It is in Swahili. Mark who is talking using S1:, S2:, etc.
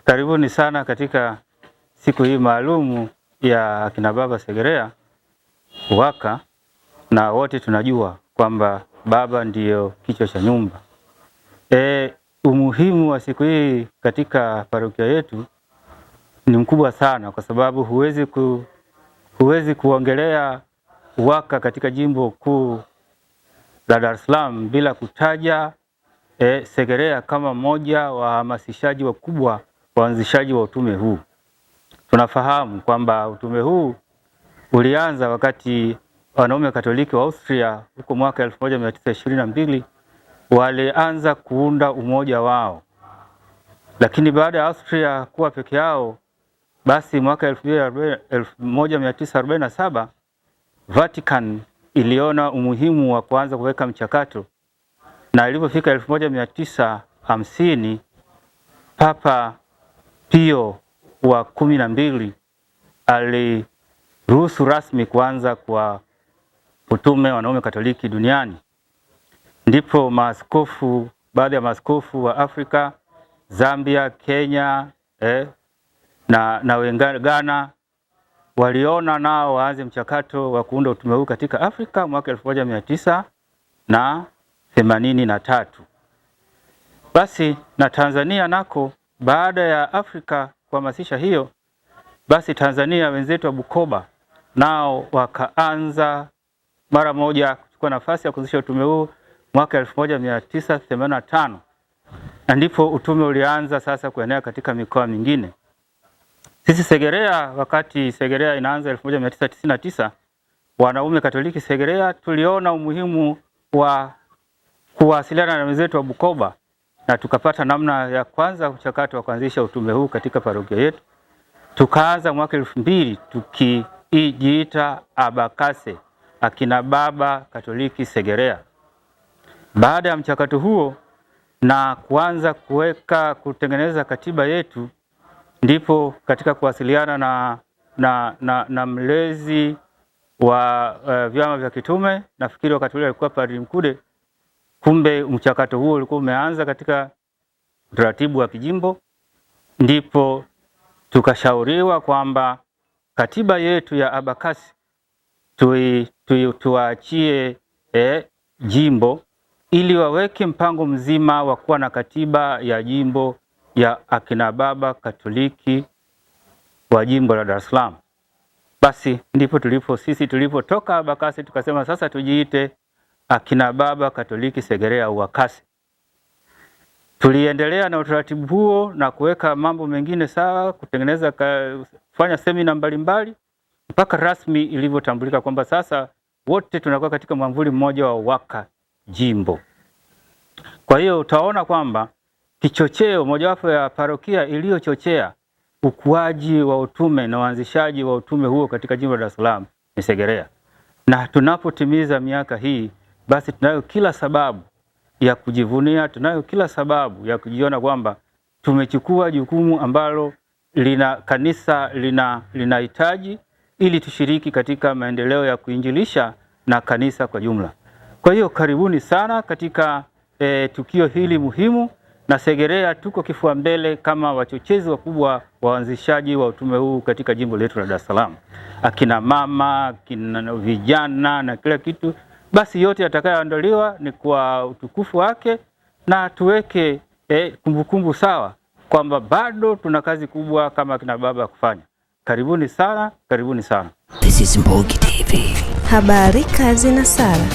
S1: Karibuni sana katika siku hii maalumu ya akina baba Segerea UWAKA, na wote tunajua kwamba baba ndiyo kichwa cha nyumba. Umuhimu wa siku hii katika parokia yetu ni mkubwa sana, kwa sababu huwezi kuongelea UWAKA katika jimbo kuu la Dar es Salaam bila kutaja Segerea kama mmoja wa wahamasishaji wakubwa waanzishaji wa utume huu. Tunafahamu kwamba utume huu ulianza wakati wanaume Katoliki wa Austria huko mwaka 1922 walianza kuunda umoja wao, lakini baada ya Austria kuwa peke yao, basi mwaka 1947 Vatican iliona umuhimu wa kuanza kuweka mchakato, na ilipofika 1950 Papa Pio wa 12 aliruhusu rasmi kuanza kwa utume wanaume Katoliki duniani. Ndipo maaskofu, baadhi ya maaskofu wa Afrika, Zambia, Kenya na Ghana waliona nao waanze mchakato wa kuunda utume huu katika Afrika mwaka 1983. Basi na Tanzania nako baada ya Afrika kuhamasisha hiyo, basi Tanzania wenzetu wa Bukoba nao wakaanza mara moja kuchukua nafasi ya kuanzisha utume huu mwaka 1985, na ndipo utume ulianza sasa kuenea katika mikoa mingine. Sisi Segerea, wakati Segerea inaanza 1999, wanaume Katoliki Segerea tuliona umuhimu wa kuwasiliana na wenzetu wa Bukoba, na tukapata namna ya kwanza mchakato wa kuanzisha utume huu katika parokia yetu. Tukaanza mwaka 2000 tukijiita Abakase, akina baba Katoliki Segerea. Baada ya mchakato huo na kuanza kutengeneza katiba yetu, ndipo katika kuwasiliana na mlezi wa vyama vya kitume, nafikiri wakati ule alikuwa Padri Mkude. Kumbe mchakato huo ulikuwa umeanza katika utaratibu wa kijimbo, ndipo tukashauriwa kwamba katiba yetu ya Abakasi tuachie jimbo ili waweke mpango mzima wa kuwa na katiba ya jimbo ya akina baba Katoliki wa jimbo la Dar es Salaam. Basi ndipo sisi tulipotoka Abakasi tukasema sasa tujiite akina baba Katoliki Segerea UWAKASE. Tuliendelea na utaratibu huo na kuweka mambo mengine sawa, kutengeneza kufanya semina mbalimbali mpaka rasmi ilivyotambulika kwamba sasa wote tunakuwa katika mwamvuli mmoja wa UWAKA jimbo. Kwa hiyo utaona kwamba kichocheo mojawapo ya parokia iliyochochea ukuaji wa utume na uanzishaji wa utume huo katika jimbo la Dar es Salaam ni Segerea. Na tunapotimiza miaka hii, basi tunayo kila sababu ya kujivunia, tunayo kila sababu ya kujiona kwamba tumechukua jukumu ambalo kanisa linahitaji ili tushiriki katika maendeleo ya kuinjilisha na kanisa kwa jumla. Kwa hiyo karibuni sana katika tukio hili muhimu, na Segerea tuko kifua mbele kama wachochezi wakubwa waanzishaji wa utume huu katika jimbo letu la Dar es Salaam. Akina mama, akina vijana na kila kitu, basi yote yatakayoandaliwa ni kwa utukufu wake, na tuweke kumbukumbu sawa kwamba bado tuna kazi kubwa kama akina baba kufanya. Karibuni sana, karibuni sana.
S2: This is Mbogi TV. Habari, kazi na sala.